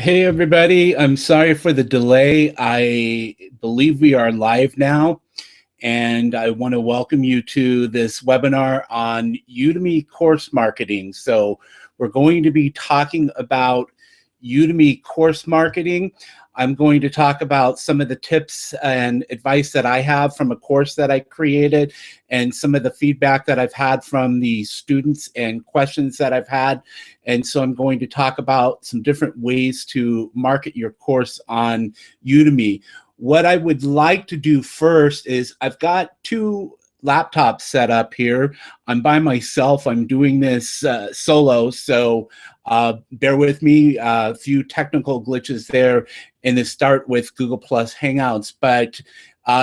Hey everybody, I'm sorry for the delay. I believe we are live now, and I want to welcome you to this webinar on Udemy course marketing. So we're going to be talking about Udemy course marketing. I'm going to talk about some of the tips and advice that I have from a course that I created and some of the feedback that I've had from the students and questions that I've had. And so I'm going to talk about some different ways to market your course on Udemy. What I would like to do first is I've got two laptops set up here. I'm by myself. I'm doing this solo, so bear with me. A few technical glitches there in the start with Google Plus Hangouts, but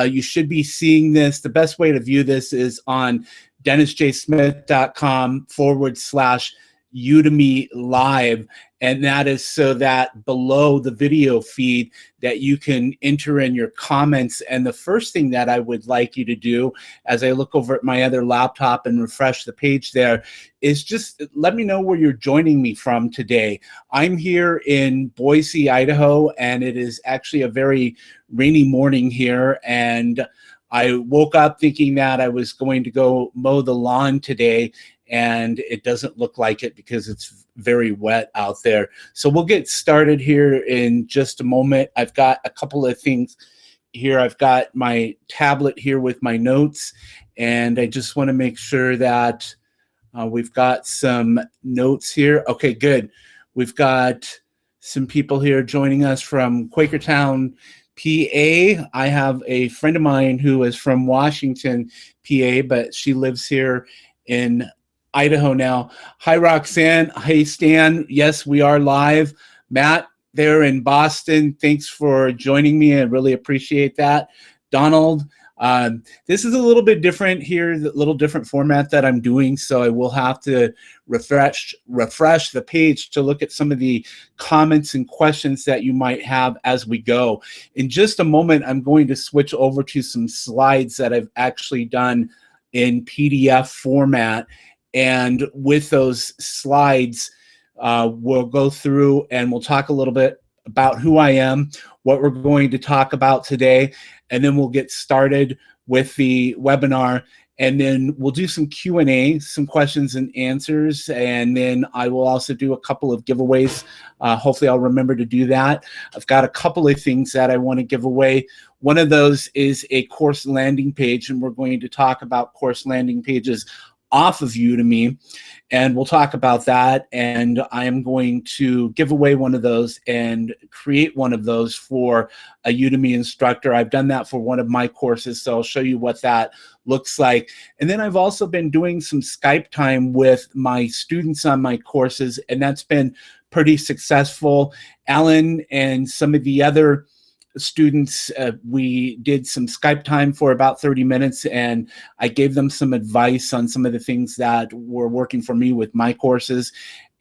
you should be seeing this. The best way to view this is on dennisjsmith.com/Udemy live, and that is so that below the video feed that you can enter in your comments. And the first thing that I would like you to do as I look over at my other laptop and refresh the page there is just let me know where you're joining me from today. I'm here in Boise, Idaho, and it is actually a very rainy morning here, and I woke up thinking that I was going to go mow the lawn today, and it doesn't look like it because it's very wet out there. So we'll get started here in just a moment. I've got a couple of things here. I've got my tablet here with my notes, and I just want to make sure that we've got some notes here. Okay, good. We've got some people here joining us from Quakertown, PA. I have a friend of mine who is from Washington, PA, but she lives here in Idaho now. Hi, Roxanne. Hey, Stan. Yes, we are live. Matt, there in Boston, thanks for joining me. I really appreciate that. Donald, this is a little bit different here, a little different format that I'm doing, so I will have to refresh the page to look at some of the comments and questions that you might have as we go. In just a moment, I'm going to switch over to some slides that I've actually done in PDF format. And with those slides, we'll go through and we'll talk a little bit about who I am, what we're going to talk about today, and then we'll get started with the webinar. And then we'll do some Q&A, some questions and answers, and then I will also do a couple of giveaways. Hopefully I'll remember to do that. I've got a couple of things that I want to give away. One of those is a course landing page, and we're going to talk about course landing pages off of Udemy, and we'll talk about that. And I am going to give away one of those and create one of those for a Udemy instructor. I've done that for one of my courses, so I'll show you what that looks like. And then I've also been doing some Skype time with my students on my courses, and that's been pretty successful. Alan and some of the other students, we did some Skype time for about 30 minutes, and I gave them some advice on some of the things that were working for me with my courses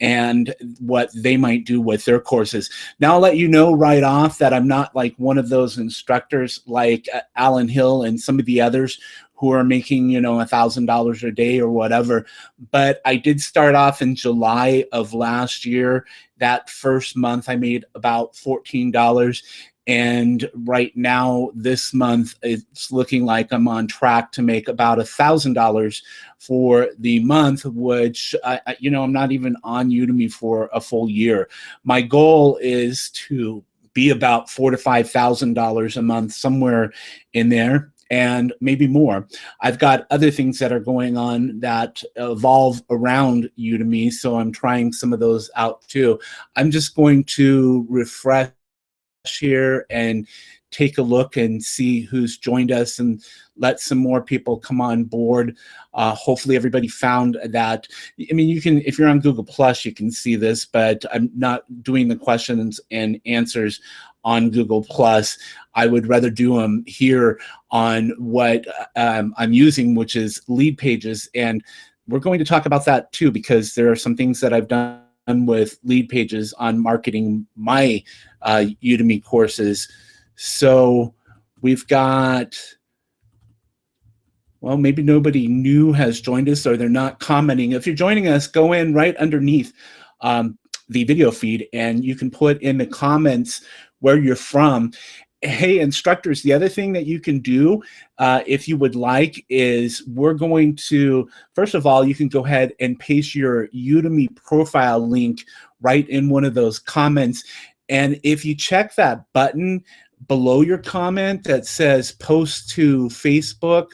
and what they might do with their courses. Now I'll let you know right off that I'm not like one of those instructors like Alan Hill and some of the others who are making, you know, $1,000 a day or whatever. But I did start off in July of last year. That first month I made about $14. And right now, this month, it's looking like I'm on track to make about $1,000 for the month, which, you know, I'm not even on Udemy for a full year. My goal is to be about $4,000 to $5,000 a month, somewhere in there, and maybe more. I've got other things that are going on that evolve around Udemy, so I'm trying some of those out too. I'm just going to refresh here and take a look and see who's joined us and let some more people come on board. Hopefully everybody found that. I mean, you can, if you're on Google Plus, you can see this, but I'm not doing the questions and answers on Google Plus. I would rather do them here on what I'm using, which is lead pages. And we're going to talk about that too, because there are some things that I've done with lead pages on marketing my Udemy courses. So we've got, well, maybe nobody new has joined us or they're not commenting. If you're joining us, go in right underneath the video feed, and you can put in the comments where you're from. Hey, instructors, the other thing that you can do, if you would like, is we're going to, first of all, you can go ahead and paste your Udemy profile link right in one of those comments. And if you check that button below your comment that says post to Facebook,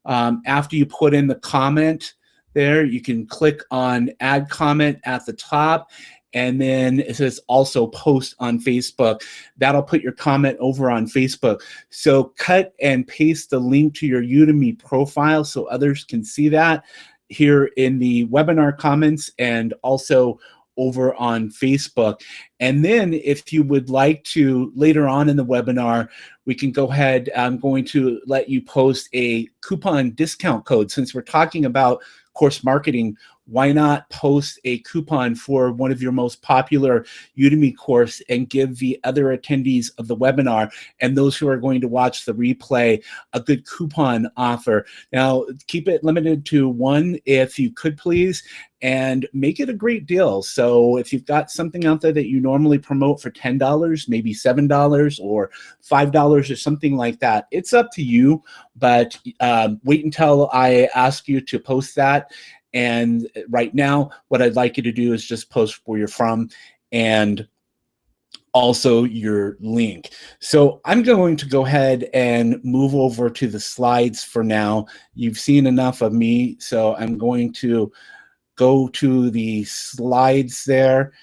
after you put in the comment there, you can click on add comment at the top, and then it says also post on Facebook. That'll put your comment over on Facebook. So cut and paste the link to your Udemy profile so others can see that here in the webinar comments and also over on Facebook. And then if you would like to, later on in the webinar, we can go ahead, I'm going to let you post a coupon discount code. Since we're talking about course marketing, why not post a coupon for one of your most popular Udemy course and give the other attendees of the webinar and those who are going to watch the replay a good coupon offer. Now, keep it limited to one if you could please, and make it a great deal. So if you've got something out there that you normally promote for $10, maybe $7 or $5 or something like that, it's up to you, but wait until I ask you to post that. And right now, what I'd like you to do is just post where you're from and also your link. So I'm going to go ahead and move over to the slides for now. You've seen enough of me, so I'm going to go to the slides there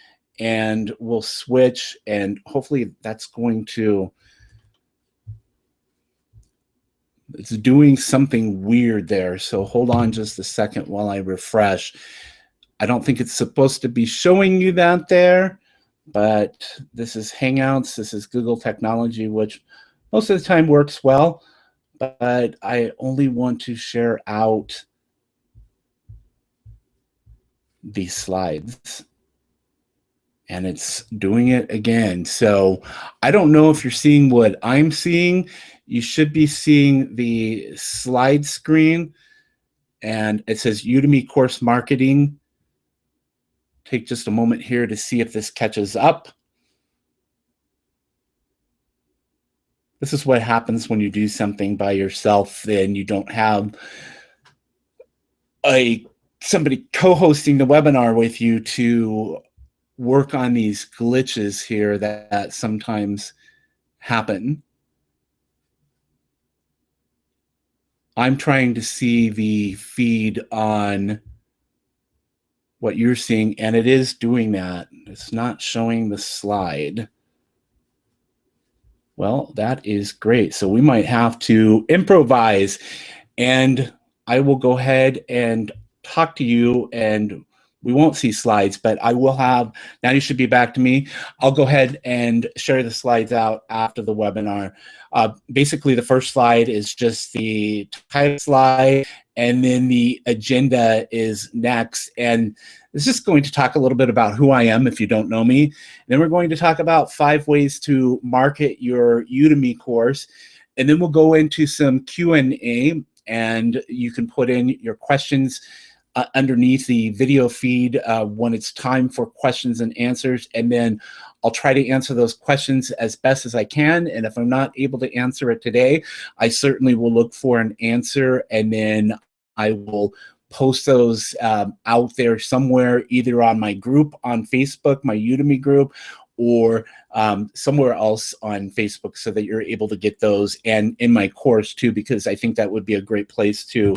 and we'll switch, and hopefully that's going to, it's doing something weird there. So hold on just a second while I refresh. I don't think it's supposed to be showing you that there, but this is Hangouts. This is Google technology, which most of the time works well, but I only want to share out these slides. And it's doing it again. So I don't know if you're seeing what I'm seeing. You should be seeing the slide screen, and it says Udemy course marketing. Take just a moment here to see if this catches up. This is what happens when you do something by yourself and you don't have somebody co-hosting the webinar with you to work on these glitches here that sometimes happen. I'm trying to see the feed on what you're seeing, and it is doing that. It's not showing the slide. Well, that is great. So we might have to improvise, and I will go ahead and talk to you, and we won't see slides, but I will have, now you should be back to me. I'll go ahead and share the slides out after the webinar. Basically, the first slide is just the title slide, and then the agenda is next. And it's just going to talk a little bit about who I am if you don't know me. And then we're going to talk about 5 ways to market your Udemy course. And then we'll go into some Q&A, and you can put in your questions underneath the video feed when it's time for questions and answers, and then I'll try to answer those questions as best as I can, and if I'm not able to answer it today, I certainly will look for an answer, and then I will post those out there somewhere, either on my group on Facebook, my Udemy group, or somewhere else on Facebook, so that you're able to get those, and in my course too, because I think that would be a great place to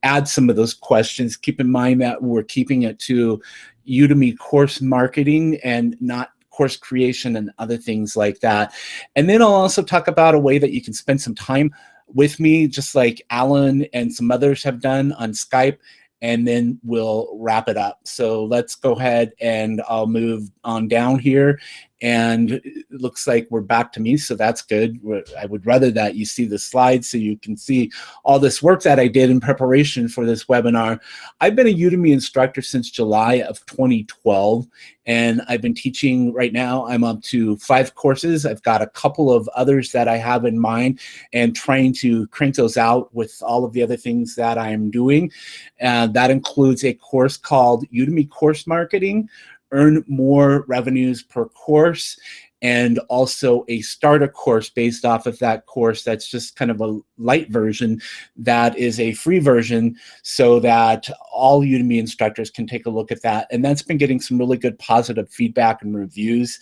add some of those questions. Keep in mind that we're keeping it to Udemy course marketing and not course creation and other things like that. And then I'll also talk about a way that you can spend some time with me, just like Alan and some others have done on Skype, and then we'll wrap it up. So let's go ahead and I'll move on down here. And it looks like we're back to me, so that's good. I would rather that you see the slides so you can see all this work that I did in preparation for this webinar. I've been a Udemy instructor since July of 2012, and I've been teaching right now. I'm up to 5 courses. I've got a couple of others that I have in mind and trying to crank those out with all of the other things that I'm doing. That includes a course called Udemy Course Marketing, earn more revenues per course, and also a starter course based off of that course that's just kind of a light version that is a free version, so that all Udemy instructors can take a look at that. And that's been getting some really good positive feedback and reviews.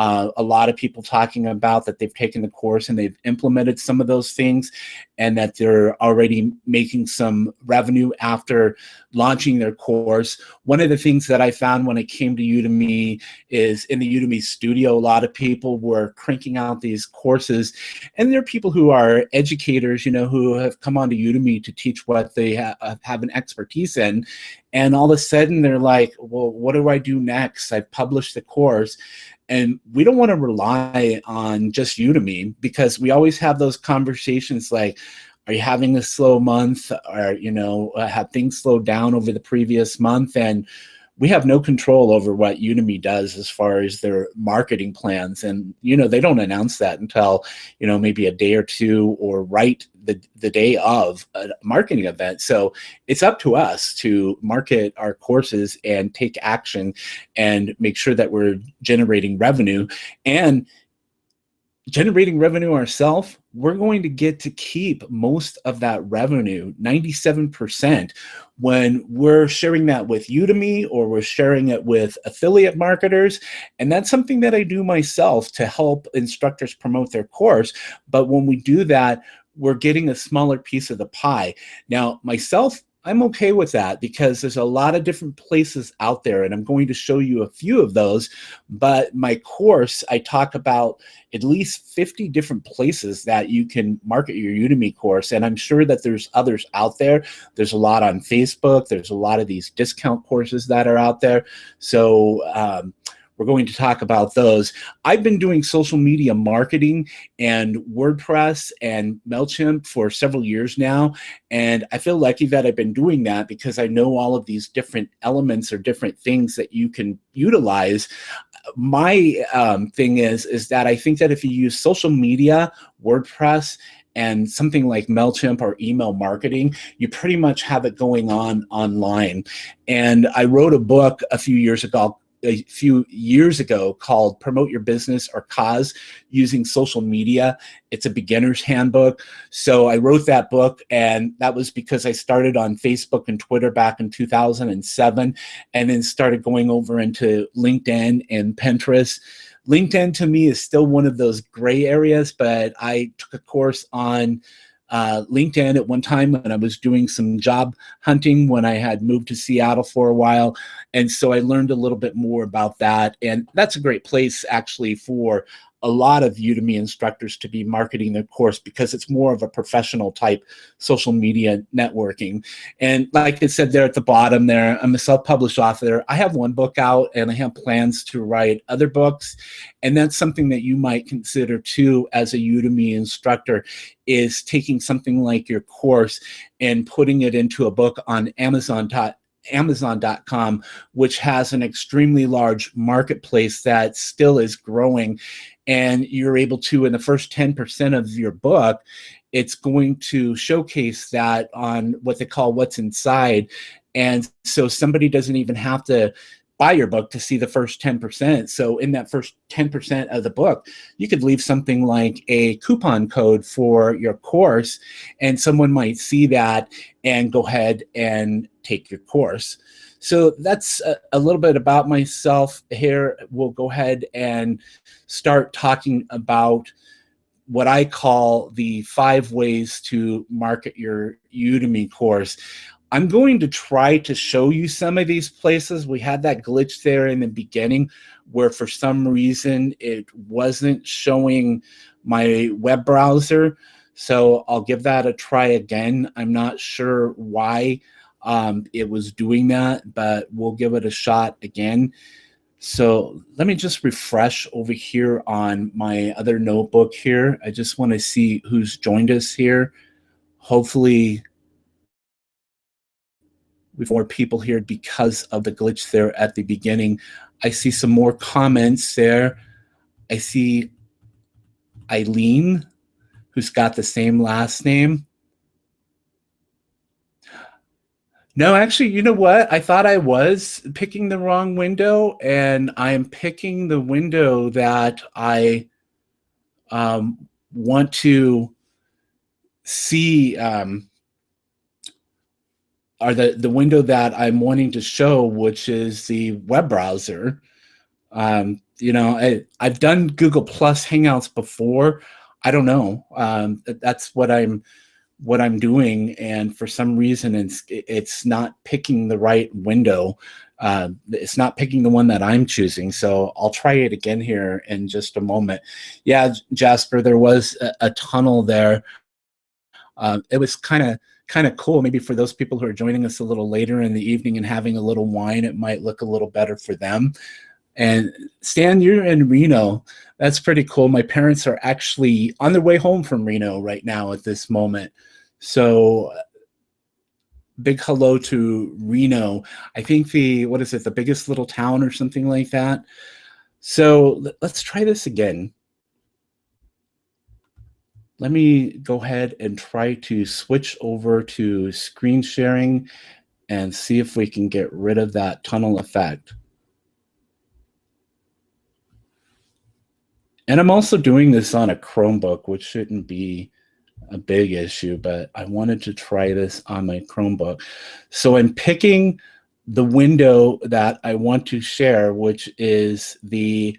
A lot of people talking about that they've taken the course and they've implemented some of those things, and that they're already making some revenue after launching their course. One of the things that I found when it came to Udemy is in the Udemy studio, a lot of people were cranking out these courses, and there are people who are educators, you know, who have come onto Udemy to teach what they have an expertise in. And all of a sudden they're like, well, what do I do next? I've published the course. And we don't want to rely on just Udemy, because we always have those conversations like, are you having a slow month? Or, you know, have things slowed down over the previous month? And we have no control over what Udemy does as far as their marketing plans. And, you know, they don't announce that until, you know, maybe a day or two, or right the day of a marketing event. So it's up to us to market our courses and take action and make sure that we're generating revenue. And generating revenue ourselves, we're going to get to keep most of that revenue, 97%, when we're sharing that with Udemy or we're sharing it with affiliate marketers. And that's something that I do myself to help instructors promote their course. But when we do that, we're getting a smaller piece of the pie. Now, myself, I'm okay with that, because there's a lot of different places out there, and I'm going to show you a few of those. But my course, I talk about at least 50 different places that you can market your Udemy course, and I'm sure that there's others out there. There's a lot on Facebook. There's a lot of these discount courses that are out there. So we're going to talk about those. I've been doing social media marketing and WordPress and MailChimp for several years now. And I feel lucky that I've been doing that, because I know all of these different elements or different things that you can utilize. My thing is that I think that if you use social media, WordPress, and something like MailChimp or email marketing, you pretty much have it going on online. And I wrote a book a few years ago called Promote Your Business or Cause Using Social Media. It's a beginner's handbook. So I wrote that book, and that was because I started on Facebook and Twitter back in 2007, and then started going over into LinkedIn and Pinterest. LinkedIn to me is still one of those gray areas, but I took a course on LinkedIn at one time when I was doing some job hunting when I had moved to Seattle for a while. And so I learned a little bit more about that. And that's a great place actually for a lot of Udemy instructors to be marketing their course, because it's more of a professional type social media networking. And like I said there at the bottom there, I'm a self-published author. I have one book out, and I have plans to write other books. And that's something that you might consider too as a Udemy instructor, is taking something like your course and putting it into a book on Amazon.com, which has an extremely large marketplace that still is growing. And you're able to, in the first 10% of your book, it's going to showcase that on what they call what's inside. And so somebody doesn't even have to buy your book to see the first 10%. So in that first 10% of the book, you could leave something like a coupon code for your course, and someone might see that and go ahead and take your course. So that's a little bit about myself here. We'll go ahead and start talking about what I call the 5 ways to market your Udemy course. I'm going to try to show you some of these places. We had that glitch there in the beginning where for some reason it wasn't showing my web browser. So I'll give that a try again. I'm not sure why it was doing that, but we'll give it a shot again. So let me just refresh over here on my other notebook here. I just want to see who's joined us here. Hopefully we have more people here because of the glitch there at the beginning. I see some more comments there. I see Eileen, who's got the same last name. No, actually, you know what? I thought I was picking the wrong window, and I'm picking the window that I want to see, or the window that I'm wanting to show, which is the web browser. You know, I've done Google Plus Hangouts before. I don't know. That's what I'm doing, and for some reason it's not picking the right window. It's not picking the one that I'm choosing, so I'll try it again here in just a moment. Yeah, Jasper, there was a tunnel there. It was kind of cool. Maybe for those people who are joining us a little later in the evening and having a little wine, it might look a little better for them. And Stan, you're in Reno. That's pretty cool. My parents are actually on their way home from Reno right now at this moment. So big hello to Reno. I think what is it, the biggest little town or something like that. So let's try this again. Let me go ahead and try to switch over to screen sharing and see if we can get rid of that tunnel effect. And I'm also doing this on a Chromebook, which shouldn't be a big issue, but I wanted to try this on my Chromebook. So I'm picking the window that I want to share, which is the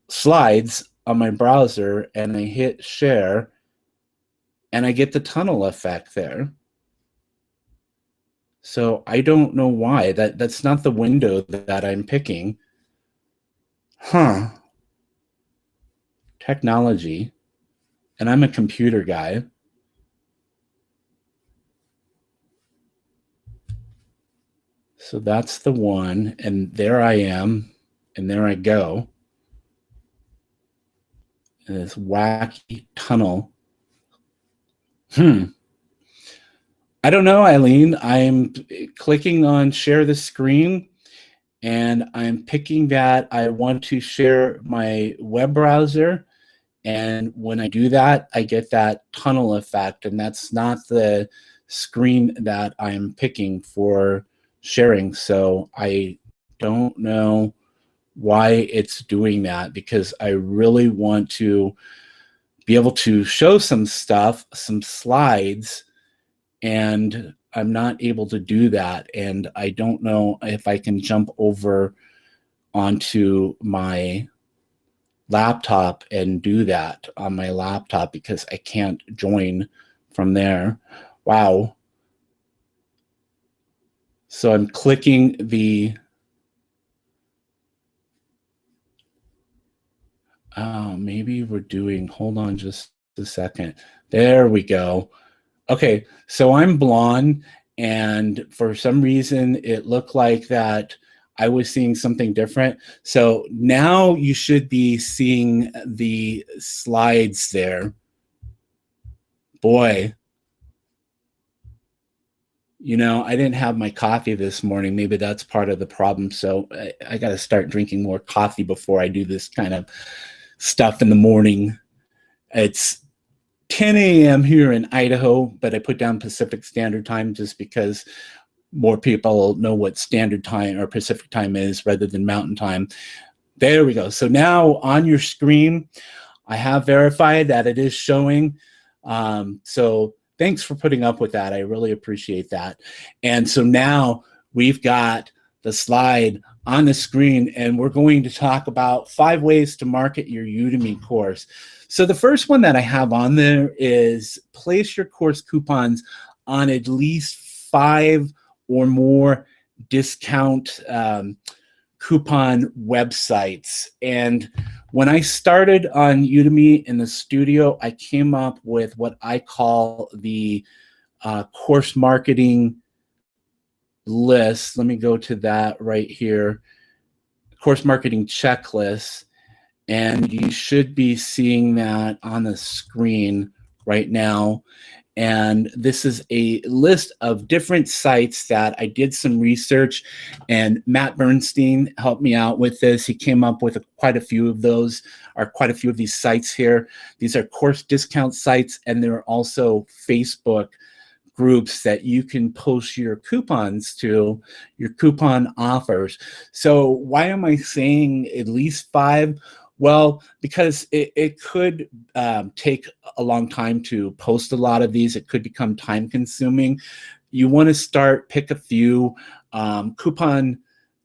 slides on my browser, and I hit share, and I get the tunnel effect there. So I don't know why. That's not the window that I'm picking. Huh. Technology. And I'm a computer guy. So that's the one, and there I am, and there I go. And this wacky tunnel. I don't know, Eileen. I'm clicking on share the screen, and I'm picking that I want to share my web browser. And when I do that, I get that tunnel effect, and that's not the screen that I'm picking for sharing. So I don't know why it's doing that, because I really want to be able to show some stuff, some slides, and I'm not able to do that. And I don't know if I can jump over onto my laptop and do that on my laptop, because I can't join from there. Wow. So I'm clicking the, oh, maybe we're doing, hold on just a second. There we go. Okay, so I'm blonde, and for some reason it looked like that I was seeing something different. So now you should be seeing the slides there. Boy, you know, I didn't have my coffee this morning. Maybe that's part of the problem. So I got to start drinking more coffee before I do this kind of stuff in the morning. It's 10 a.m. here in Idaho, but I put down Pacific Standard Time just because more people know what Standard Time or Pacific Time is rather than Mountain Time. There we go. So now on your screen, I have verified that it is showing. So thanks for putting up with that. I really appreciate that. And so now we've got the slide on the screen, and we're going to talk about 5 ways to market your Udemy course. So the first one that I have on there is place your course coupons on at least 5 or more discount coupon websites. And when I started on Udemy in the studio, I came up with what I call the course marketing list. Let me go to that right here. Course marketing checklist. And you should be seeing that on the screen right now. And this is a list of different sites that I did some research, and Matt Bernstein helped me out with this. He came up with quite a few of those, or quite a few of these sites here. These are course discount sites, and there are also Facebook groups that you can post your coupons to, your coupon offers. So why am I saying at least 5? Well, because it could take a long time to post a lot of these. It could become time consuming. You want to pick a few. Coupon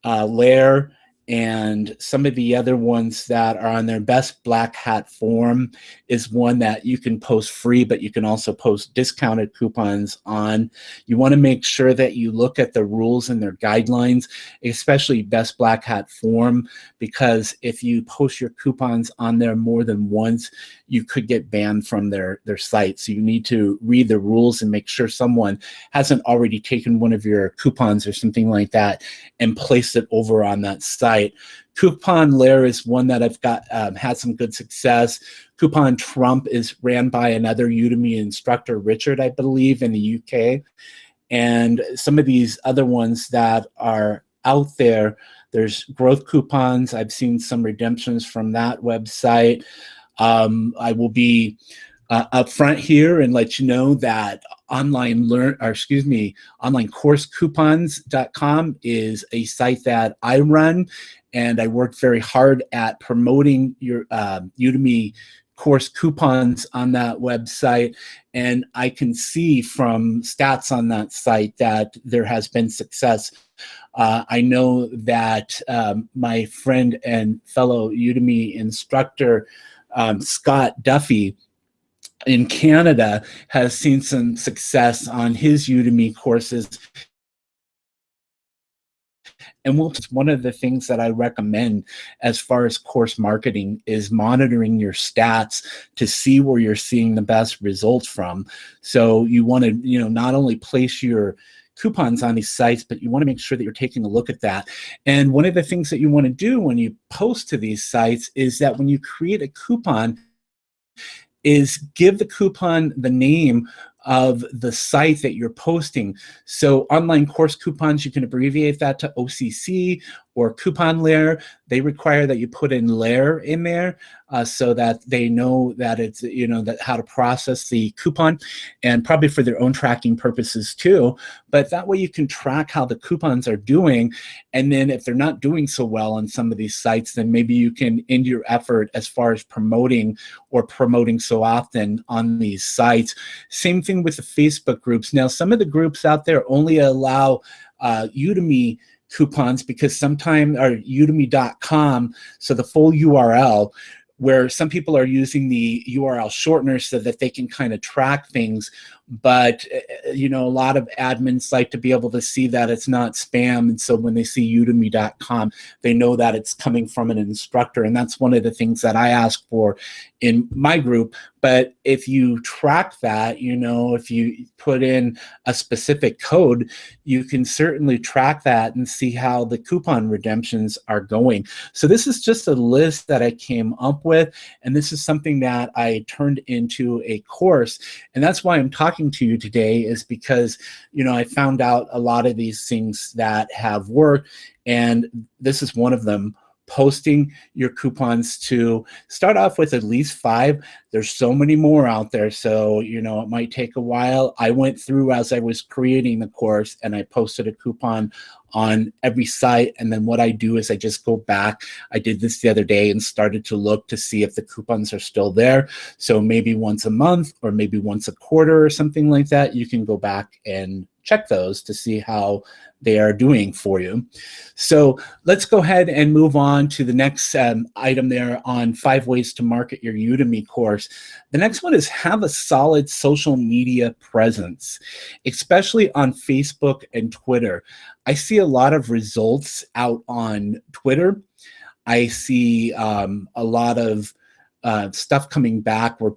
Lair and some of the other ones that are on their best black hat form is one that you can post free, but you can also post discounted coupons on. You want to make sure that you look at the rules and their guidelines, especially best black hat form, because if you post your coupons on there more than once, you could get banned from their site. So you need to read the rules and make sure someone hasn't already taken one of your coupons or something like that and placed it over on that site. Coupon Lair is one that I've got had some good success. Coupon Trump is ran by another Udemy instructor, Richard, I believe, in the UK. And some of these other ones that are out there, there's Growth Coupons. I've seen some redemptions from that website. I will be up front here and let you know that onlinecoursecoupons.com is a site that I run, and I work very hard at promoting your Udemy course coupons on that website. And I can see from stats on that site that there has been success. I know that my friend and fellow Udemy instructor, Scott Duffy, in Canada, has seen some success on his Udemy courses. And one of the things that I recommend as far as course marketing is monitoring your stats to see where you're seeing the best results from. So you want to, not only place your coupons on these sites, but you want to make sure that you're taking a look at that. And one of the things that you want to do when you post to these sites is that when you create a coupon, is give the coupon the name of the site that you're posting. So online course coupons, you can abbreviate that to OCC or Coupon Lair. They require that you put in Lair in there so that they know that it's, that how to process the coupon, and probably for their own tracking purposes too. But that way you can track how the coupons are doing. And then if they're not doing so well on some of these sites, then maybe you can end your effort as far as promoting so often on these sites. Same thing with the Facebook groups. Now, some of the groups out there only allow Udemy coupons because sometimes, or udemy.com, so the full URL, where some people are using the URL shortener so that they can kind of track things. But, a lot of admins like to be able to see that it's not spam. And so when they see udemy.com, they know that it's coming from an instructor. And that's one of the things that I ask for in my group. But if you track that, if you put in a specific code, you can certainly track that and see how the coupon redemptions are going. So this is just a list that I came up with, and this is something that I turned into a course. And that's why I'm talking to you today, is because, I found out a lot of these things that have worked, and this is one of them. Posting your coupons to start off with at least 5. There's so many more out there, so it might take a while. I went through as I was creating the course and I posted a coupon on every site, and then what I do is I just go back. I did this the other day and started to look to see if the coupons are still there. So maybe once a month or maybe once a quarter or something like that, you can go back and check those to see how they are doing for you. So let's go ahead and move on to the next item there on 5 ways to market your Udemy course. The next one is have a solid social media presence, especially on Facebook and Twitter. I see a lot of results out on Twitter. I see a lot of stuff coming back where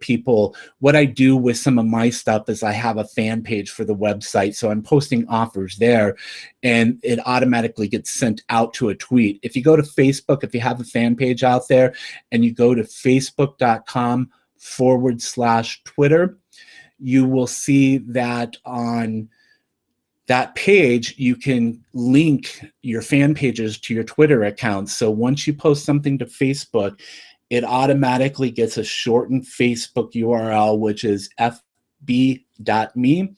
what I do with some of my stuff is I have a fan page for the website. So I'm posting offers there and it automatically gets sent out to a tweet. If you go to Facebook, if you have a fan page out there and you go to facebook.com/Twitter, you will see that on that page, you can link your fan pages to your Twitter accounts. So once you post something to Facebook, it automatically gets a shortened Facebook URL, which is fb.me.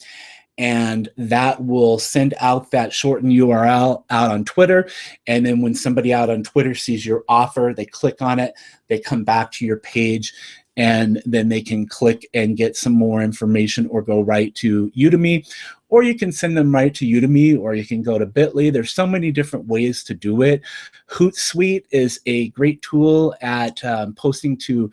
and that will send out that shortened URL out on Twitter. And then when somebody out on Twitter sees your offer, they click on it, they come back to your page, and then they can click and get some more information or go right to Udemy, or you can send them right to Udemy, or you can go to Bitly. There's so many different ways to do it. Hootsuite is a great tool at posting to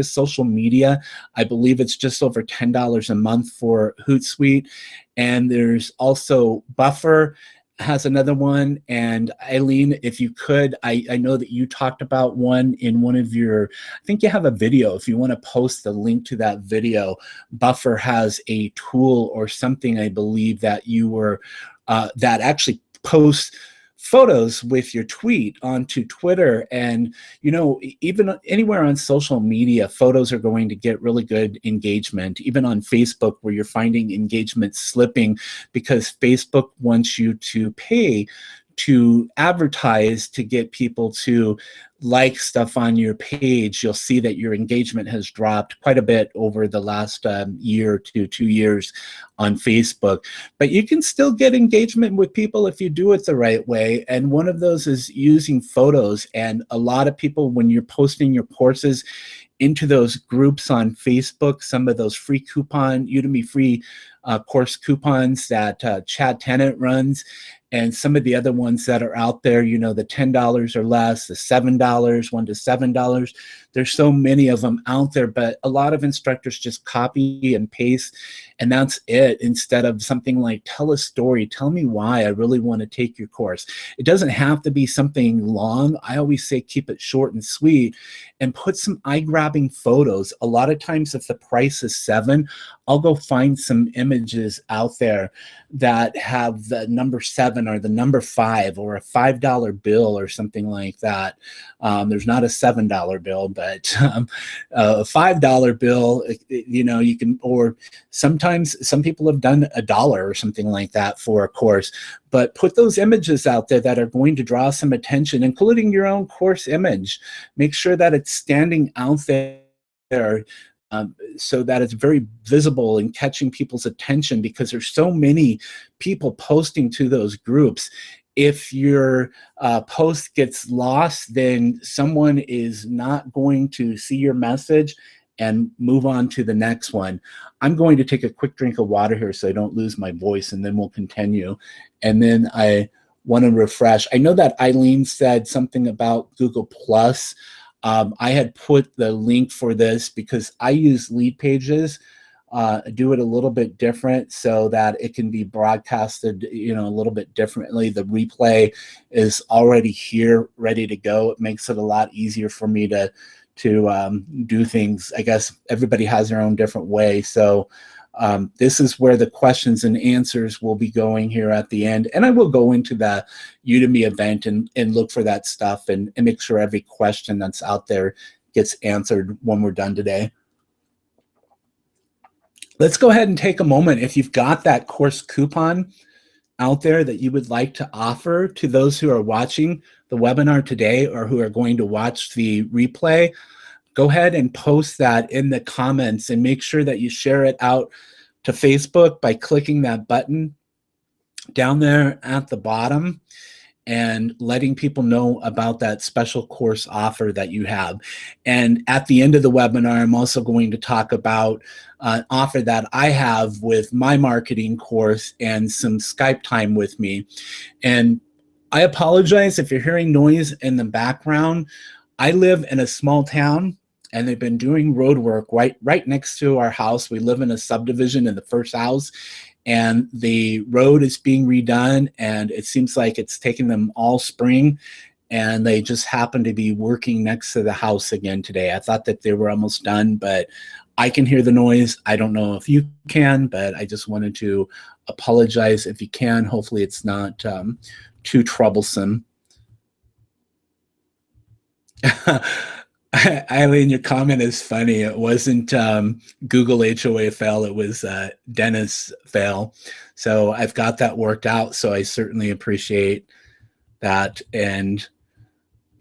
social media. I believe it's just over $10 a month for Hootsuite. And there's also Buffer has another one. And Eileen, if you could, I know that you talked about one in one of your, I think you have a video. If you want to post the link to that video, Buffer has a tool or something, I believe, that you were, that actually posts photos with your tweet onto Twitter. And, you know, even anywhere on social media, photos are going to get really good engagement, even on Facebook, where you're finding engagement slipping because Facebook wants you to pay to advertise to get people to like stuff on your page. You'll see that your engagement has dropped quite a bit over the last year to 2 years on Facebook. But you can still get engagement with people if you do it the right way. And one of those is using photos. And a lot of people, when you're posting your courses into those groups on Facebook, some of those free Udemy free course coupons that Chad Tennant runs, and some of the other ones that are out there, you know, the $10 or less, the $7, $1 to $7. There's so many of them out there, but a lot of instructors just copy and paste, and that's it, instead of something like, tell a story, tell me why I really want to take your course. It doesn't have to be something long. I always say keep it short and sweet, and put some eye-grabbing photos. A lot of times if the price is $7, I'll go find some images out there that have the number 7 or the number 5 or a $5 bill or something like that. There's not a $7 bill, but a $5 bill, you know, you can, or sometimes some people have done $1 or something like that for a course. But put those images out there that are going to draw some attention, including your own course image. Make sure that it's standing out there, so that it's very visible and catching people's attention, because there's so many people posting to those groups. If your post gets lost, then someone is not going to see your message and move on to the next one. I'm going to take a quick drink of water here so I don't lose my voice, and then we'll continue. And then I want to refresh. I know that Eileen said something about Google Plus. I had put the link for this because I use Lead Pages, do it a little bit different so that it can be broadcasted, you know, a little bit differently. The replay is already here, ready to go. It makes it a lot easier for me to do things. I guess everybody has their own different way. So this is where the questions and answers will be going here at the end. And I will go into the Udemy event and look for that stuff and make sure every question that's out there gets answered when we're done today. Let's go ahead and take a moment. If you've got that course coupon out there that you would like to offer to those who are watching the webinar today or who are going to watch the replay, go ahead and post that in the comments, and make sure that you share it out to Facebook by clicking that button down there at the bottom and letting people know about that special course offer that you have. And at the end of the webinar, I'm also going to talk about an offer that I have with my marketing course and some Skype time with me. And I apologize if you're hearing noise in the background. I live in a small town, and they've been doing road work right next to our house. We live in a subdivision in the first house, and the road is being redone, and it seems like it's taken them all spring, and they just happen to be working next to the house again today. I thought that they were almost done, but I can hear the noise. I don't know if you can, but I just wanted to apologize if you can. Hopefully it's not too troublesome. Eileen, your comment is funny. It wasn't Google HOA fail, it was Dennis fail. So I've got that worked out, so I certainly appreciate that. And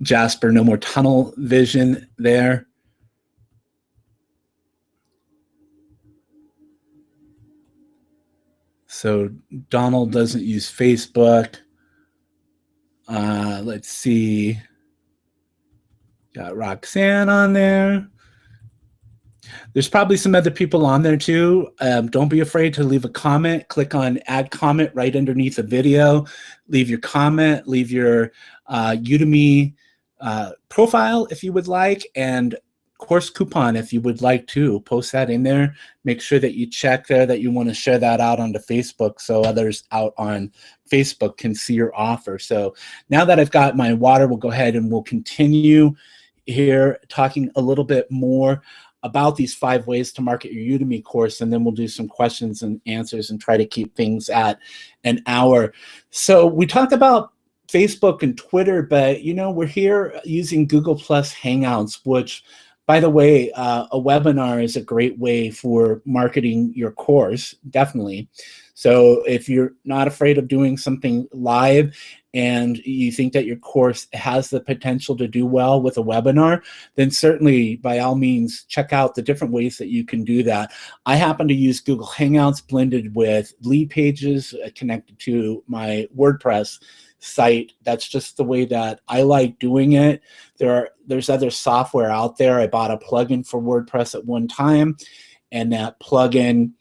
Jasper, no more tunnel vision there. So Donald doesn't use Facebook. Let's see. Got Roxanne on there. There's probably some other people on there too. Don't be afraid to leave a comment. Click on add comment right underneath the video. Leave your comment, leave your Udemy profile if you would like, and course coupon if you would like to. Post that in there. Make sure that you check there that you want to share that out onto Facebook so others out on Facebook can see your offer. So now that I've got my water, we'll go ahead and we'll continue here talking a little bit more about these 5 ways to market your Udemy course, and then we'll do some questions and answers and try to keep things at an hour. So we talked about Facebook and Twitter, but you know, we're here using Google Plus Hangouts, which, by the way, a webinar is a great way for marketing your course, definitely. So if you're not afraid of doing something live and you think that your course has the potential to do well with a webinar, then certainly, by all means, check out the different ways that you can do that. I happen to use Google Hangouts blended with lead pages connected to my WordPress site. That's just the way that I like doing it. There's other software out there. I bought a plugin for WordPress at one time, and that plugin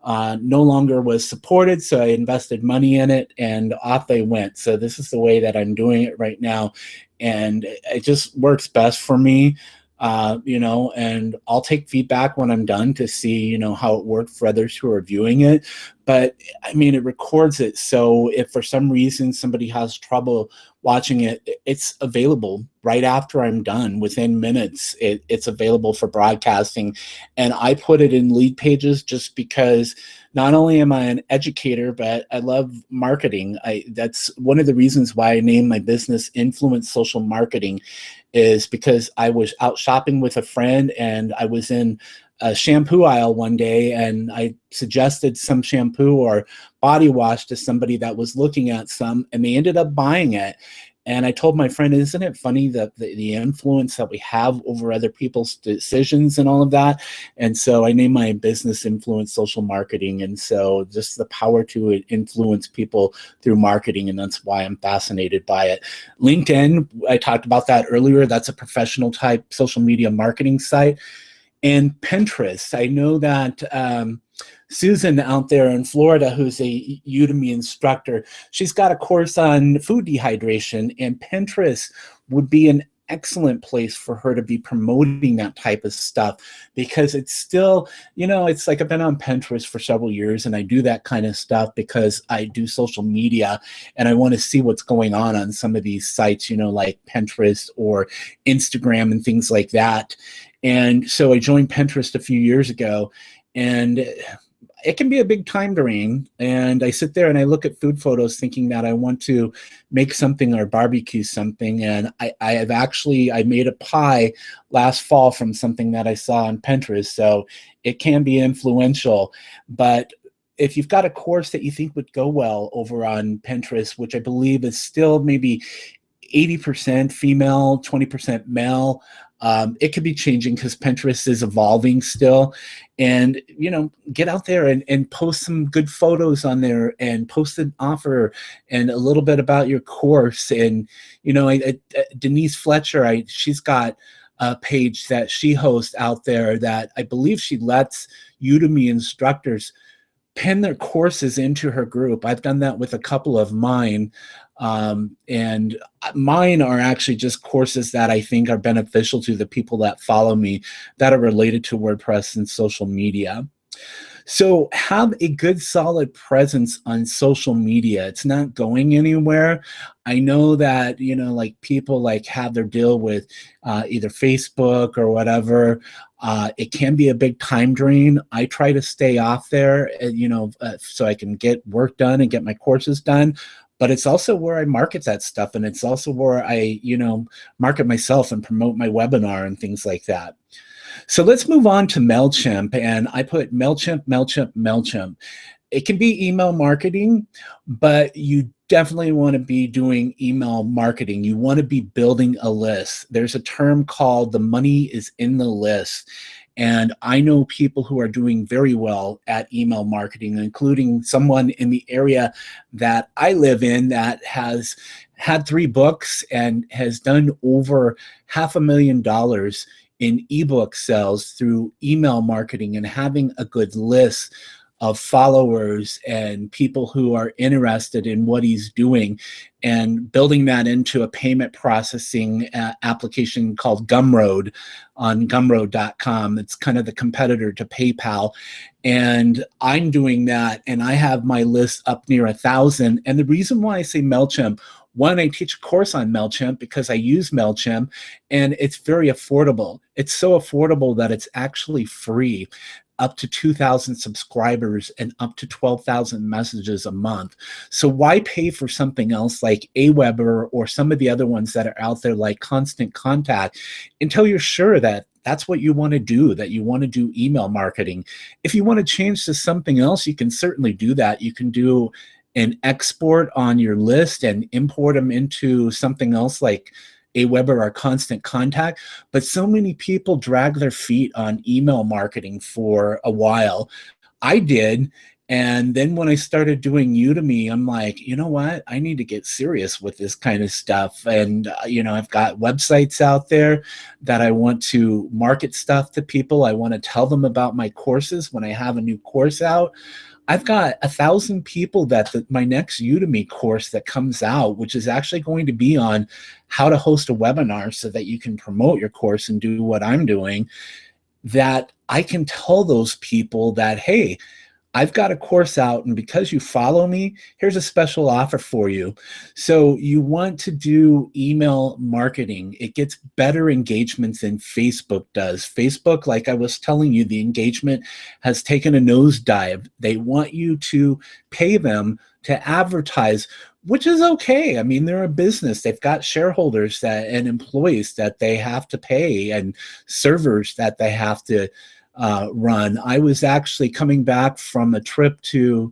no longer was supported, so I invested money in it and off they went. So this is the way that I'm doing it right now, and it just works best for me. You know, and I'll take feedback when I'm done to see, you know, how it worked for others who are viewing it. But I mean, it records it. So if for some reason somebody has trouble watching it, it's available right after I'm done. Within minutes, it's available for broadcasting. And I put it in lead pages just because not only am I an educator, but I love marketing. That's one of the reasons why I named my business Influence Social Marketing, is because I was out shopping with a friend and I was in a shampoo aisle one day and I suggested some shampoo or body wash to somebody that was looking at some, and they ended up buying it. And I told my friend, isn't it funny that the influence that we have over other people's decisions and all of that? And so I named my business Influence Social Marketing. And so just the power to influence people through marketing. And that's why I'm fascinated by it. LinkedIn, I talked about that earlier. That's a professional type social media marketing site. And Pinterest, I know that Susan out there in Florida, who's a Udemy instructor, she's got a course on food dehydration, and Pinterest would be an excellent place for her to be promoting that type of stuff, because it's still, you know, it's like I've been on Pinterest for several years and I do that kind of stuff because I do social media and I want to see what's going on some of these sites, you know, like Pinterest or Instagram and things like that. And so I joined Pinterest a few years ago, and it can be a big time drain. And I sit there and I look at food photos thinking that I want to make something or barbecue something. And I made a pie last fall from something that I saw on Pinterest. So it can be influential. But if you've got a course that you think would go well over on Pinterest, which I believe is still maybe 80% female, 20% male, it could be changing because Pinterest is evolving still. And, you know, get out there and post some good photos on there and post an offer and a little bit about your course. And, you know, Denise Fletcher, she's got a page that she hosts out there that I believe she lets Udemy instructors pin their courses into her group. I've done that with a couple of mine. And mine are actually just courses that I think are beneficial to the people that follow me that are related to WordPress and social media. So have a good solid presence on social media. It's not going anywhere. I know that, you know, like people like have their deal with either Facebook or whatever. It can be a big time drain. I try to stay off there, you know, so I can get work done and get my courses done. But it's also where I market that stuff. And it's also where I, you know, market myself and promote my webinar and things like that. So let's move on to MailChimp. And I put MailChimp, MailChimp, MailChimp. It can be email marketing, but you definitely want to be doing email marketing. You want to be building a list. There's a term called the money is in the list. And I know people who are doing very well at email marketing, including someone in the area that I live in that has had 3 books and has done over $500,000 in ebook sales through email marketing and having a good list of followers and people who are interested in what he's doing, and building that into a payment processing application called Gumroad on gumroad.com. It's kind of the competitor to PayPal. And I'm doing that, and I have my list up near 1,000. And the reason why I say MailChimp, one, I teach a course on MailChimp because I use MailChimp, and it's very affordable. It's so affordable that it's actually free, up to 2,000 subscribers and up to 12,000 messages a month. So why pay for something else like Aweber or some of the other ones that are out there like Constant Contact until you're sure that that's what you want to do, that you want to do email marketing? If you want to change to something else, you can certainly do that. You can do an export on your list and import them into something else like Aweber or Constant Contact. But so many people drag their feet on email marketing for a while. I did. And then when I started doing Udemy, I'm like, you know what? I need to get serious with this kind of stuff. And, I've got websites out there that I want to market stuff to people. I want to tell them about my courses when I have a new course out. I've got 1,000 people that my next Udemy course that comes out, which is actually going to be on how to host a webinar so that you can promote your course and do what I'm doing, that I can tell those people that, hey, I've got a course out, and because you follow me, here's a special offer for you. So you want to do email marketing. It gets better engagements than Facebook does. Facebook, like I was telling you, the engagement has taken a nosedive. They want you to pay them to advertise, which is okay. I mean, they're a business. They've got shareholders and employees that they have to pay, and servers that they have to run. I was actually coming back from a trip to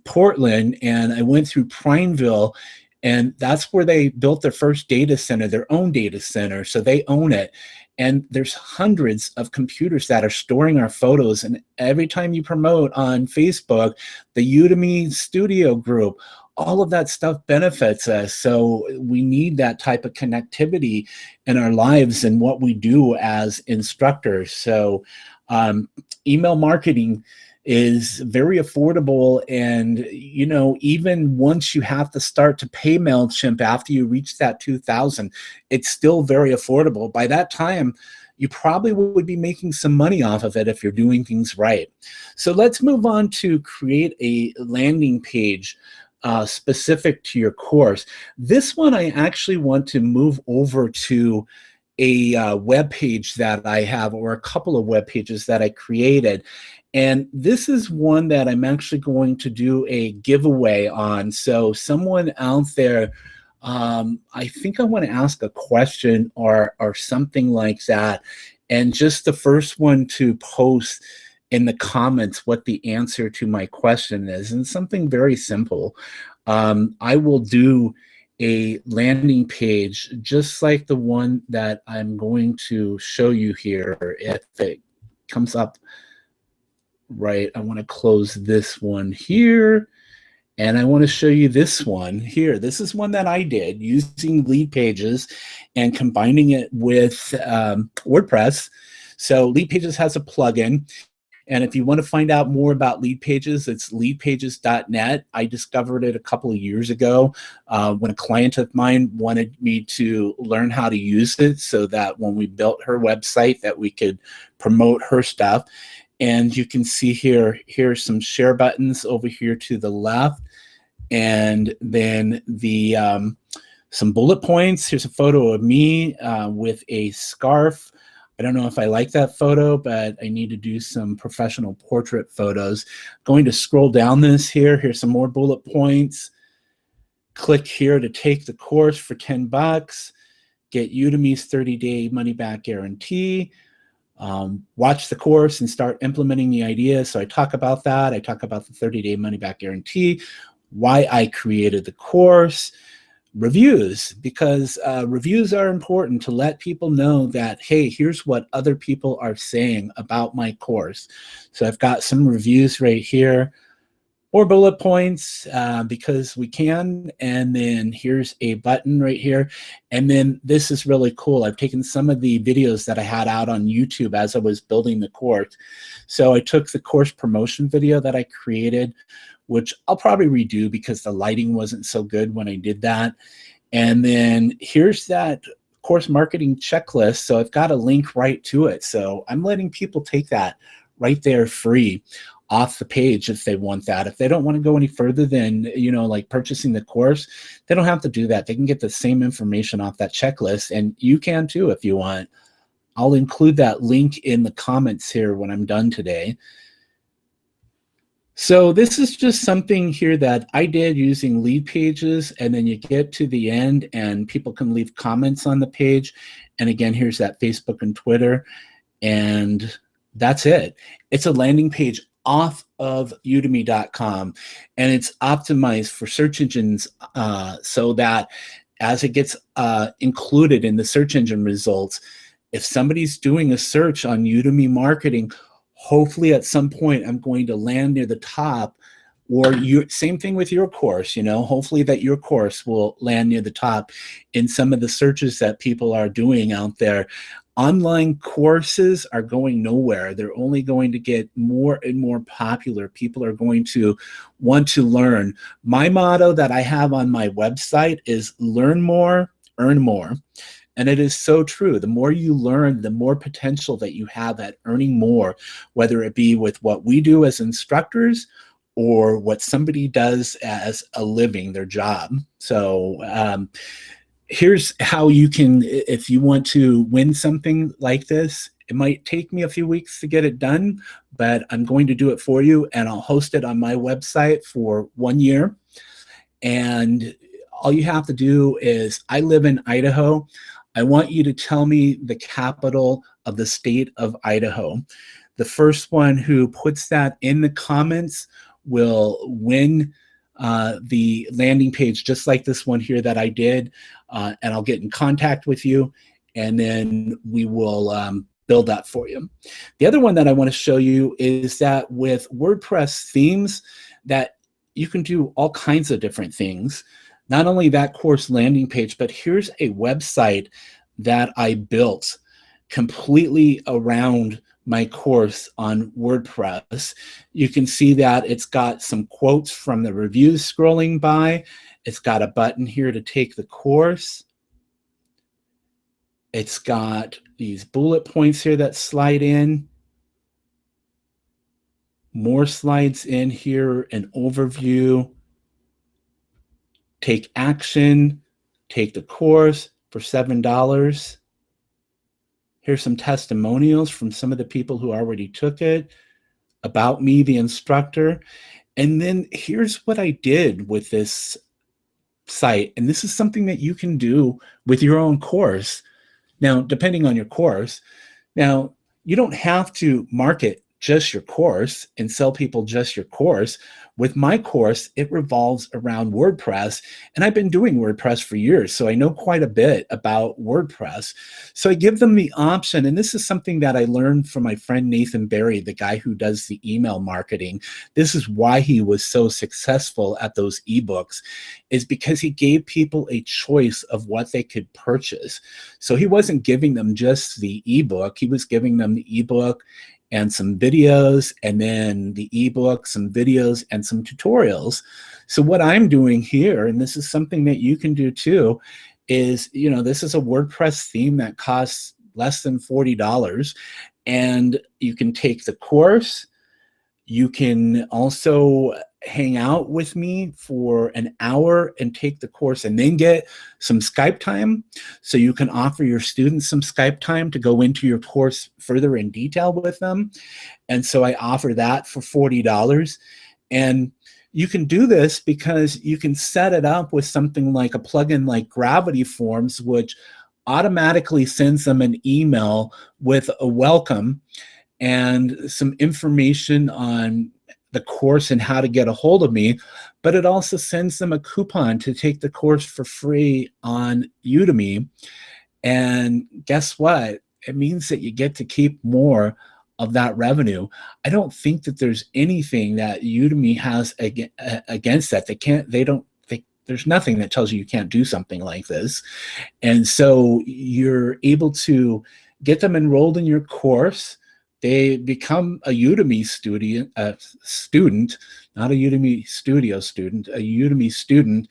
Portland, and I went through Prineville, and that's where they built their first data center, their own data center. So they own it. And there's hundreds of computers that are storing our photos. And every time you promote on Facebook, the Udemy Studio group, all of that stuff benefits us. So we need that type of connectivity in our lives and what we do as instructors. So email marketing is very affordable, and even once you have to start to pay MailChimp after you reach that 2,000, it's still very affordable. By that time, you probably would be making some money off of it if you're doing things right. So let's move on to create a landing page specific to your course. This one I actually want to move over to a web page that I have, or a couple of web pages that I created. And this is one that I'm actually going to do a giveaway on. So someone out there, I think I want to ask a question or something like that. And just the first one to post in the comments what the answer to my question is, and something very simple. I will do a landing page just like the one that I'm going to show you here. If it comes up right, I want to close this one here, and I want to show you this one here. This is one that I did using Lead Pages and combining it with WordPress. So Lead Pages has a plugin. And if you want to find out more about Lead Pages, it's leadpages.net. I discovered it a couple of years ago when a client of mine wanted me to learn how to use it so that when we built her website that we could promote her stuff. And you can see here's some share buttons over here to the left. And then the some bullet points. Here's a photo of me with a scarf. I don't know if I like that photo, but I need to do some professional portrait photos. Going to scroll down this here. Here's some more bullet points. Click here to take the course for 10 bucks. Get Udemy's 30-day money-back guarantee. Watch the course and start implementing the idea. So I talk about that. I talk about the 30-day money-back guarantee, why I created the course, reviews, because reviews are important to let people know that, hey, here's what other people are saying about my course. So I've got some reviews right here, or bullet points, because we can. And then here's a button right here. And then this is really cool. I've taken some of the videos that I had out on YouTube as I was building the course. So I took the course promotion video that I created, which I'll probably redo because the lighting wasn't so good when I did that. And then here's that course marketing checklist. So I've got a link right to it. So I'm letting people take that right there free off the page if they want that. If they don't want to go any further than, like purchasing the course, they don't have to do that. They can get the same information off that checklist, and you can too if you want. I'll include that link in the comments here when I'm done today. So this is just something here that I did using lead pages, and then you get to the end and people can leave comments on the page. And again, here's that Facebook and Twitter, and that's it. It's a landing page off of udemy.com, and it's optimized for search engines, so that as it gets included in the search engine results, if somebody's doing a search on Udemy marketing, hopefully at some point I'm going to land near the top. Or same thing with your course, hopefully that your course will land near the top in some of the searches that people are doing out there. Online courses are going nowhere. They're only going to get more and more popular. People are going to want to learn. My motto that I have on my website is learn more, earn more. And it is so true. The more you learn, the more potential that you have at earning more, whether it be with what we do as instructors or what somebody does as a living, their job. So here's how you can, if you want to win something like this, it might take me a few weeks to get it done, but I'm going to do it for you, and I'll host it on my website for 1 year. And all you have to do is, I live in Idaho. I want you to tell me the capital of the state of Idaho. The first one who puts that in the comments will win the landing page, just like this one here that I did, and I'll get in contact with you, and then we will build that for you. The other one that I want to show you is that with WordPress themes, that you can do all kinds of different things. Not only that course landing page, but here's a website that I built completely around my course on WordPress. You can see that it's got some quotes from the reviews scrolling by. It's got a button here to take the course. It's got these bullet points here that slide in. More slides in here, an overview. Take action, take the course for $7. Here's some testimonials from some of the people who already took it, about me, the instructor. And then here's what I did with this site. And this is something that you can do with your own course. Now, depending on your course, now you don't have to market just your course and sell people just your course. With my course, it revolves around WordPress, and I've been doing WordPress for years, so I know quite a bit about WordPress. So I give them the option, and this is something that I learned from my friend Nathan Barry, the guy who does the email marketing. This is why he was so successful at those ebooks, is because he gave people a choice of what they could purchase. So he wasn't giving them just the ebook, he was giving them the ebook and some videos, and then the ebook, some videos, and some tutorials. So what I'm doing here, and this is something that you can do too, is, this is a WordPress theme that costs less than $40, and you can take the course. You can also hang out with me for an hour and take the course, and then get some Skype time. So you can offer your students some Skype time to go into your course further in detail with them. And so I offer that for $40. And you can do this because you can set it up with something like a plugin like Gravity Forms, which automatically sends them an email with a welcome and some information on the course and how to get a hold of me. but it also sends them a coupon to take the course for free on Udemy. And guess what? It means that you get to keep more of that revenue. I don't think that there's anything that Udemy has against that. There's nothing that tells you can't do something like this. And so you're able to get them enrolled in your course. They become a Udemy student, not a Udemy Studio student, a Udemy student.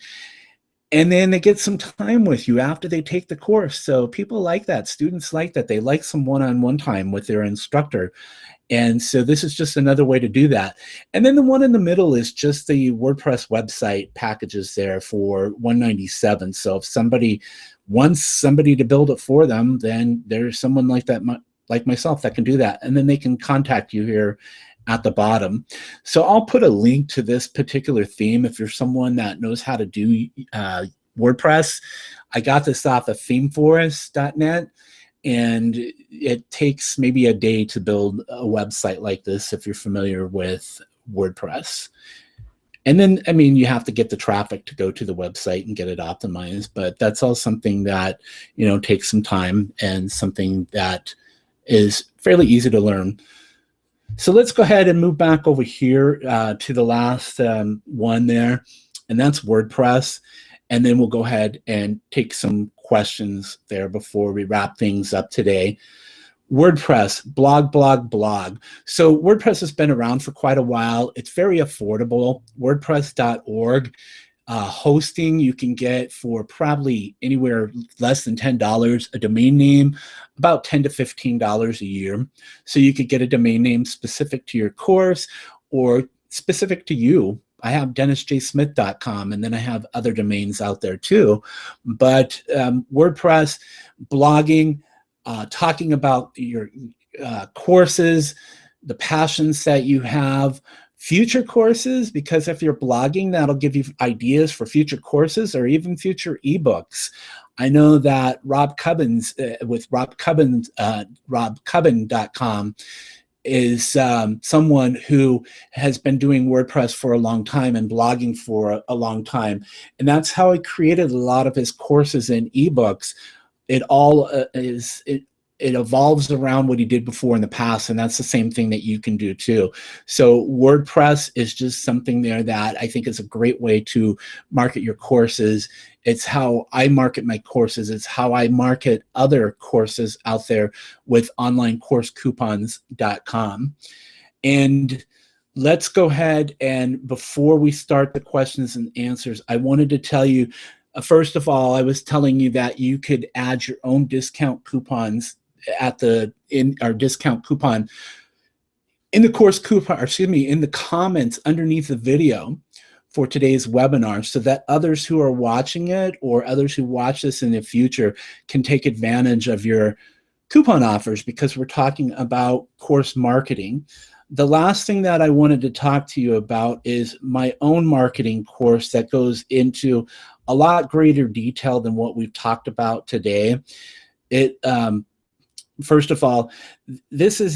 And then they get some time with you after they take the course. So people like that. Students like that. They like some one-on-one time with their instructor. And so this is just another way to do that. And then the one in the middle is just the WordPress website packages there for $197. So if somebody wants somebody to build it for them, then there's someone like that, like myself, that can do that. And then they can contact you here at the bottom. So I'll put a link to this particular theme if you're someone that knows how to do WordPress. I got this off of themeforest.net, and it takes maybe a day to build a website like this if you're familiar with WordPress. And then, I mean, you have to get the traffic to go to the website and get it optimized, but that's all something that, you know, takes some time and something that is fairly easy to learn. So let's go ahead and move back over here to the last one there, and that's WordPress. And then we'll go ahead and take some questions there before we wrap things up today. WordPress, blog. So WordPress has been around for quite a while. It's very affordable. WordPress.org. Hosting you can get for probably anywhere less than $10. A domain name, about $10 to $15 a year. So you could get a domain name specific to your course or specific to you. I have dennisjsmith.com, and then I have other domains out there too. But WordPress, blogging, talking about your courses, the passions that you have, future courses, because if you're blogging, that'll give you ideas for future courses or even future ebooks. I know that Rob Cubbins with robcubbin.com is someone who has been doing WordPress for a long time and blogging for a long time. And that's how he created a lot of his courses and ebooks. It all it evolves around what he did before in the past, and that's the same thing that you can do too. So WordPress is just something there that I think is a great way to market your courses. It's how I market my courses. It's how I market other courses out there with onlinecoursecoupons.com. And let's go ahead, and before we start the questions and answers, I wanted to tell you, first of all, I was telling you that you could add your own discount coupons in our discount coupon in the course coupon, or excuse me, in the comments underneath the video for today's webinar, so that others who are watching it or others who watch this in the future can take advantage of your coupon offers, because we're talking about course marketing. The last thing that I wanted to talk to you about is my own marketing course that goes into a lot greater detail than what we've talked about today. First of all, this is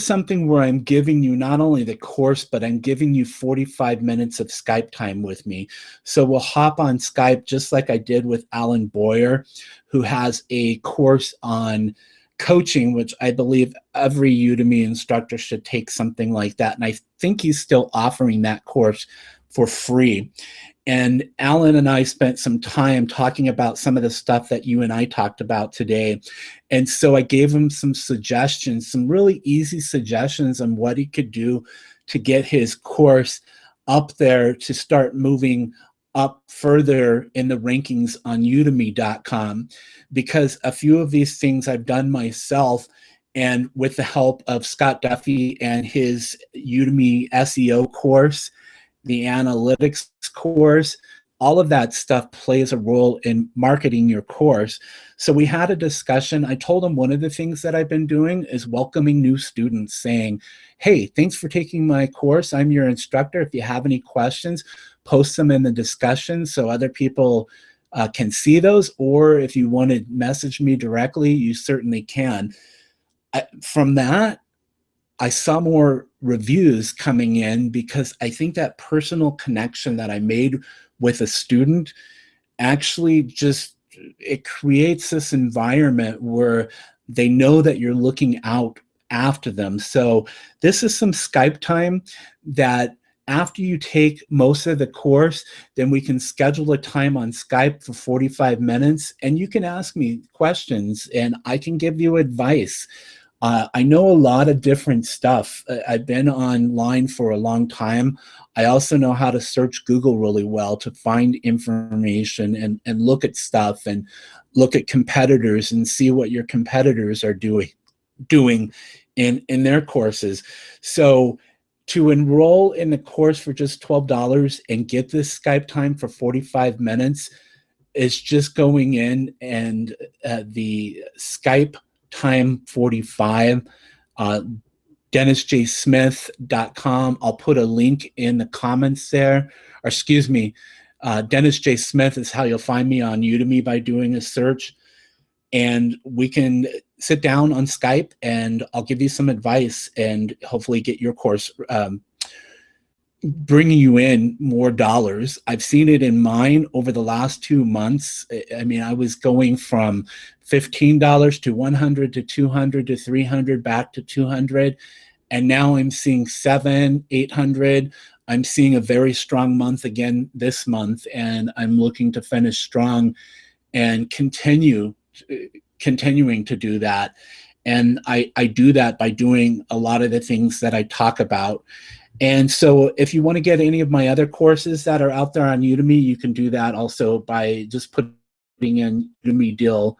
something where I'm giving you not only the course, but I'm giving you 45 minutes of Skype time with me. So we'll hop on Skype just like I did with Alan Boyer, who has a course on coaching, which I believe every Udemy instructor should take something like that. And I think he's still offering that course for free. And Alan and I spent some time talking about some of the stuff that you and I talked about today. And so I gave him some suggestions, some really easy suggestions on what he could do to get his course up there, to start moving up further in the rankings on udemy.com, because a few of these things I've done myself, and with the help of Scott Duffy and his Udemy SEO course, the analytics course, all of that stuff plays a role in marketing your course. So we had a discussion. I told him one of the things that I've been doing is welcoming new students, saying, hey, thanks for taking my course. I'm your instructor. If you have any questions, post them in the discussion so other people can see those. Or if you want to message me directly, you certainly can. From that, I saw more reviews coming in, because I think that personal connection that I made with a student actually just, it creates this environment where they know that you're looking out after them. So this is some Skype time that after you take most of the course, then we can schedule a time on Skype for 45 minutes and you can ask me questions and I can give you advice. I know a lot of different stuff. I've been online for a long time. I also know how to search Google really well to find information and look at stuff and look at competitors and see what your competitors are doing in their courses. So to enroll in the course for just $12 and get this Skype time for 45 minutes is just going in and the Skype time 45, DennisJSmith.com. I'll put a link in the comments there. Or excuse me, Dennis J. Smith is how you'll find me on Udemy by doing a search. And we can sit down on Skype and I'll give you some advice and hopefully get your course bringing you in more dollars. I've seen it in mine over the last 2 months. I mean, I was going from $15 to $100 to $200 to $300 back to $200. And now I'm seeing $700, $800. I'm seeing a very strong month again this month. And I'm looking to finish strong and continuing to do that. And I do that by doing a lot of the things that I talk about. And so if you want to get any of my other courses that are out there on Udemy, you can do that also by just putting in Udemy Deal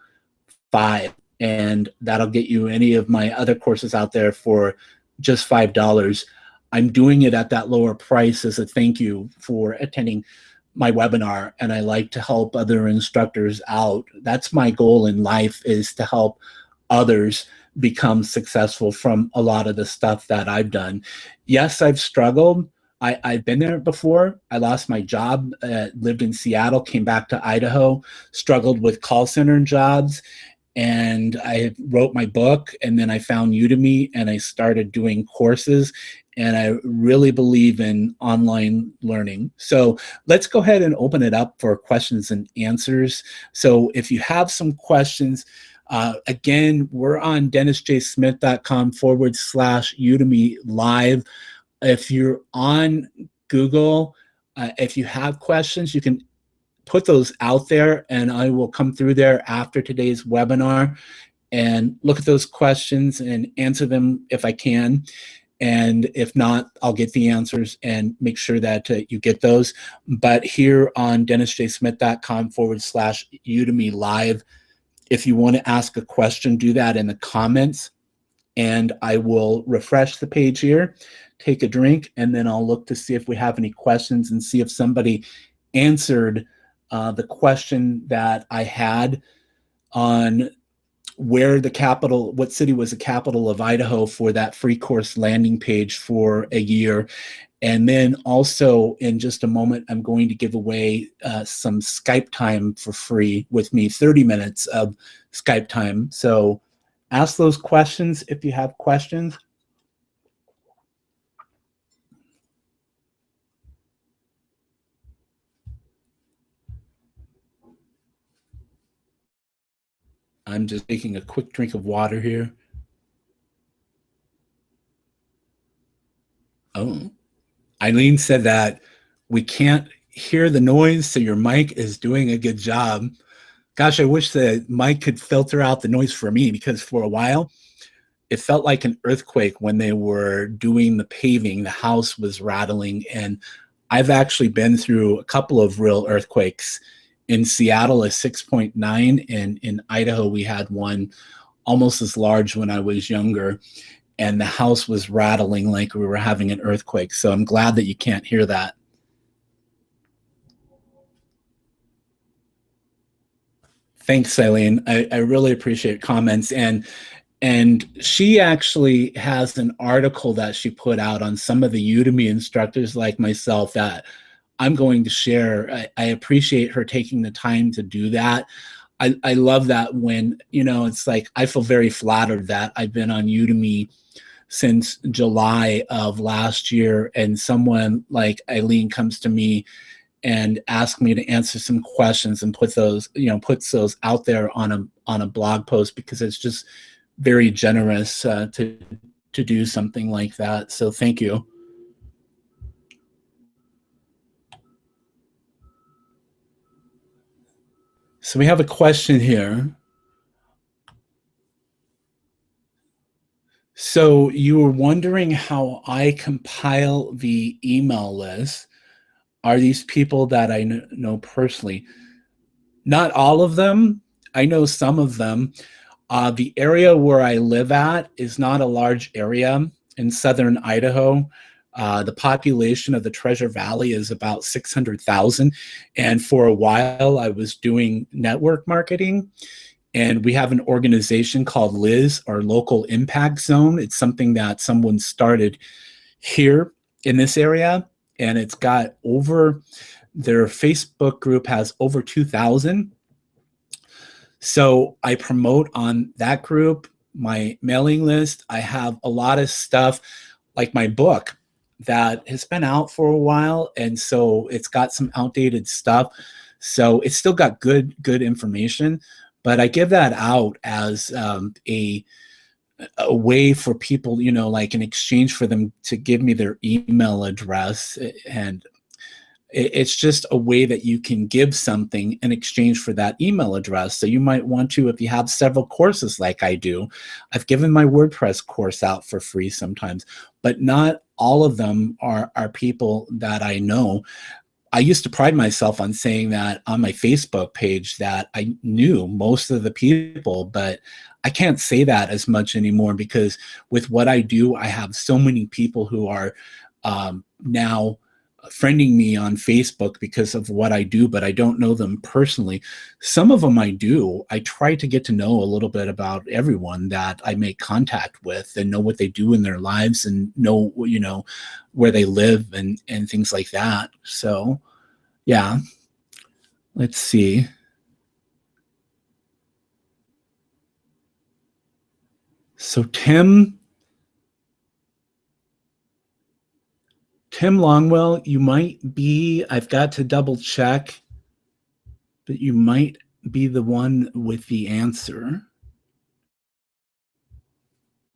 5, and that'll get you any of my other courses out there for just $5. I'm doing it at that lower price as a thank you for attending my webinar, and I like to help other instructors out. That's my goal in life, is to help others become successful from a lot of the stuff that I've done. Yes, I've struggled. I've been there before. I lost my job, lived in Seattle, came back to Idaho, struggled with call center jobs, and I wrote my book, and then I found Udemy and I started doing courses, and I really believe in online learning. So let's go ahead and open it up for questions and answers. So if you have some questions, again, we're on DennisJSmith.com/Udemy live. If you're on Google, if you have questions, you can put those out there and I will come through there after today's webinar and look at those questions and answer them if I can. And if not, I'll get the answers and make sure that you get those. But here on DennisJSmith.com/Udemy live, if you want to ask a question, do that in the comments and I will refresh the page here, take a drink, and then I'll look to see if we have any questions and see if somebody answered the question that I had on where the capital, what city was the capital of Idaho for that free course landing page for a year. And then also in just a moment, I'm going to give away some Skype time for free with me, 30 minutes of Skype time. So ask those questions if you have questions. I'm just taking a quick drink of water here. Oh, Eileen said that we can't hear the noise, so your mic is doing a good job. Gosh, I wish the mic could filter out the noise for me, because for a while, it felt like an earthquake when they were doing the paving. The house was rattling, and I've actually been through a couple of real earthquakes. In Seattle, a 6.9, and in Idaho, we had one almost as large when I was younger, and the house was rattling like we were having an earthquake. So I'm glad that you can't hear that. Thanks, Eileen. I really appreciate comments. And she actually has an article that she put out on some of the Udemy instructors like myself that I'm going to share. I appreciate her taking the time to do that. I love that when, you know, it's like I feel very flattered that I've been on Udemy since July of last year, and someone like Eileen comes to me and asks me to answer some questions and puts those out there on a blog post, because it's just very generous to do something like that. So thank you. So we have a question here. So you were wondering how I compile the email list. Are these people that I know personally? Not all of them. I know some of them. The area where I live at is not a large area in southern Idaho. The population of the Treasure Valley is about 600,000. And for a while, I was doing network marketing. And we have an organization called Liz, our local impact zone. It's something that someone started here in this area. And it's got their Facebook group has over 2,000. So I promote on that group, my mailing list. I have a lot of stuff like my book that has been out for a while. And so it's got some outdated stuff. So it's still got good information, but I give that out as a way for people, like in exchange for them to give me their email address. And it's just a way that you can give something in exchange for that email address. So you might want to, if you have several courses like I do, I've given my WordPress course out for free sometimes, but not all of them are people that I know. I used to pride myself on saying that on my Facebook page that I knew most of the people, but I can't say that as much anymore, because with what I do, I have so many people who are now friending me on Facebook because of what I do, but I don't know them personally. Some of them I do. I try to get to know a little bit about everyone that I make contact with and know what they do in their lives and know, where they live and things like that. So, yeah, let's see. So Tim Longwell, you might be, I've got to double check, but you might be the one with the answer.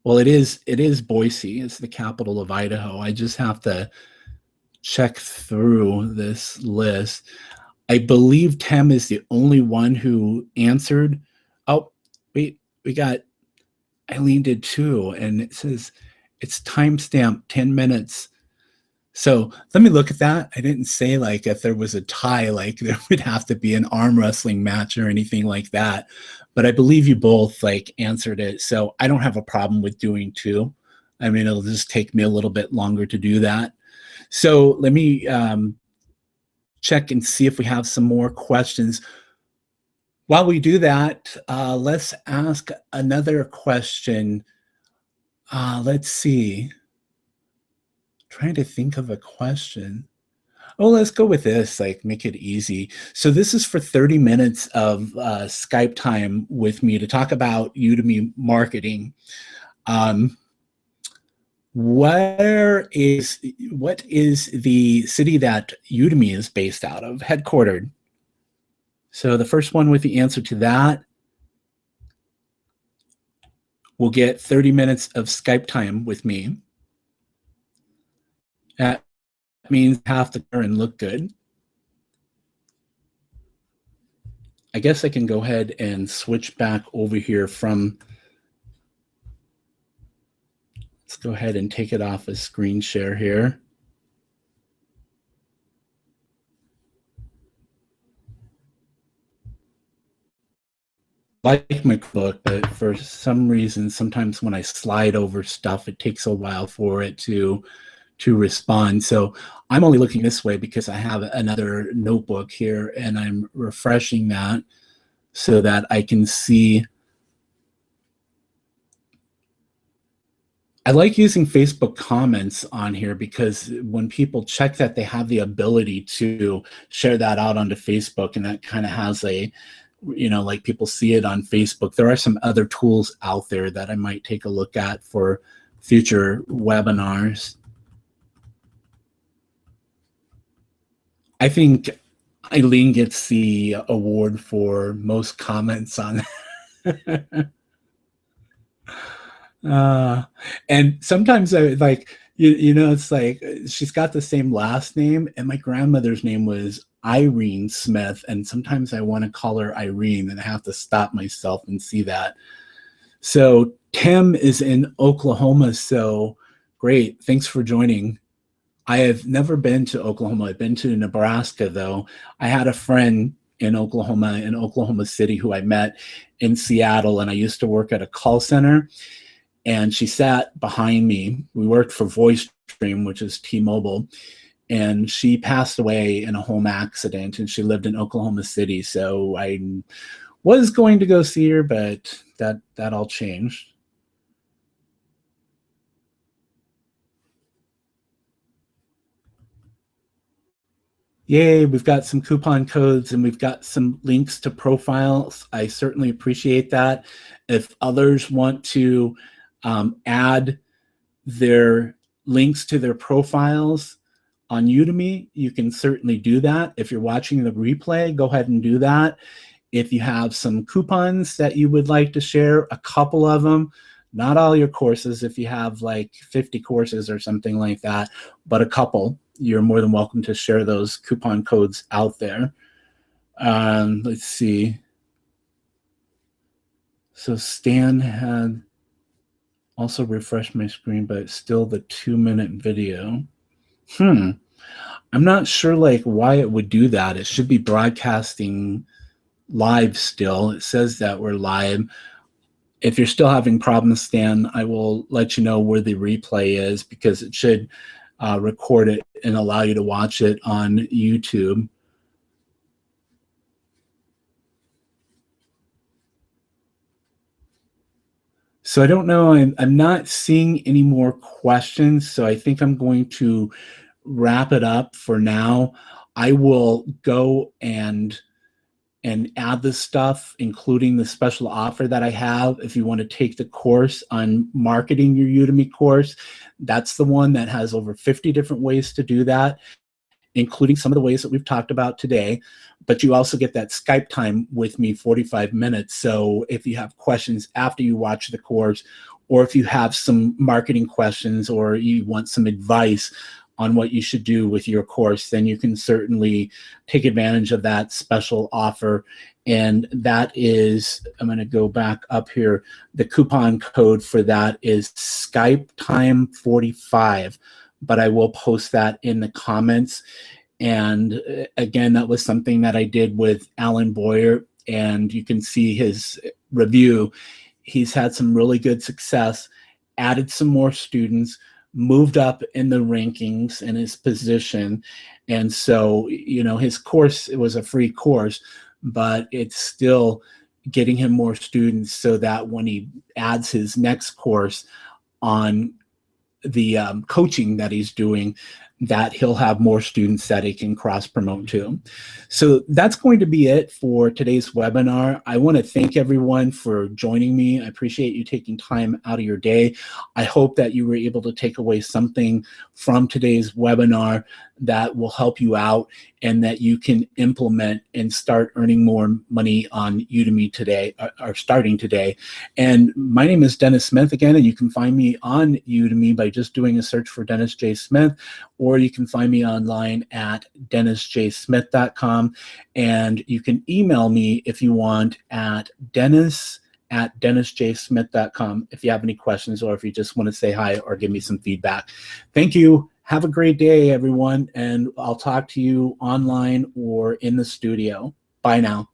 Well, it is Boise. It's the capital of Idaho. I just have to check through this list. I believe Tim is the only one who answered. Oh, wait, we got Eileen did too, and it says it's timestamp 10 minutes. So let me look at that. I didn't say like if there was a tie, like there would have to be an arm wrestling match or anything like that. But I believe you both like answered it. So I don't have a problem with doing two. I mean, it'll just take me a little bit longer to do that. So let me check and see if we have some more questions. While we do that, let's ask another question. Let's see. Trying to think of a question. Oh, let's go with this, like make it easy. So this is for 30 minutes of Skype time with me to talk about Udemy marketing. What is the city that Udemy is based out of, headquartered? So the first one with the answer to that will get 30 minutes of Skype time with me. That means have to and look good. I guess I can go ahead and switch back over here from, let's go ahead and take it off a screen share here. Like my book, but for some reason, sometimes when I slide over stuff, it takes a while for it to respond. So I'm only looking this way because I have another notebook here and I'm refreshing that so that I can see. I like using Facebook comments on here because when people check that, they have the ability to share that out onto Facebook, and that kind of has a, like people see it on Facebook. There are some other tools out there that I might take a look at for future webinars. I think Eileen gets the award for most comments on and sometimes I like, you know, it's like she's got the same last name, and my grandmother's name was Irene Smith, and sometimes I want to call her Irene, and I have to stop myself and see that. So Tim is in Oklahoma, so great. Thanks for joining. I have never been to Oklahoma. I've been to Nebraska, though. I had a friend in Oklahoma City, who I met in Seattle, and I used to work at a call center, and she sat behind me. We worked for VoiceStream, which is T-Mobile, and she passed away in a home accident, and she lived in Oklahoma City. So I was going to go see her, but that all changed. Yay, we've got some coupon codes and we've got some links to profiles. I certainly appreciate that. If others want to add their links to their profiles on Udemy, you can certainly do that. If you're watching the replay, go ahead and do that. If you have some coupons that you would like to share, a couple of them, not all your courses, if you have like 50 courses or something like that, but a couple, you're more than welcome to share those coupon codes out there. Let's see. So Stan had also refreshed my screen, but it's still the 2-minute video. I'm not sure like why it would do that. It should be broadcasting live still. It says that we're live. If you're still having problems, Stan, I will let you know where the replay is, because it should record it and allow you to watch it on YouTube. So I don't know, I'm not seeing any more questions, so I think I'm going to wrap it up for now. I will go and add this stuff, including the special offer that I have. If you want to take the course on marketing your Udemy course, that's the one that has over 50 different ways to do that, including some of the ways that we've talked about today. But you also get that Skype time with me, 45 minutes. So if you have questions after you watch the course, or if you have some marketing questions, or you want some advice on what you should do with your course, then you can certainly take advantage of that special offer. And that is, I'm going to go back up here. The coupon code for that is Skype time 45, but I will post that in the comments. And again, that was something that I did with Alan Boyer, and you can see his review. He's had some really good success, added some more students, moved up in the rankings in his position. And so, you know, his course, it was a free course, but it's still getting him more students, so that when he adds his next course on the coaching that he's doing, that he'll have more students that he can cross promote to. So that's going to be it for today's webinar. I want to thank everyone for joining me. I appreciate you taking time out of your day. I hope that you were able to take away something from today's webinar that will help you out, and that you can implement and start earning more money on Udemy today, or starting today. And my name is Dennis Smith again, and you can find me on Udemy by just doing a search for Dennis J. Smith, or you can find me online at dennisjsmith.com, and you can email me if you want at dennisjsmith.com if you have any questions, or if you just want to say hi or give me some feedback. Thank you. Have a great day, everyone, and I'll talk to you online or in the studio. Bye now.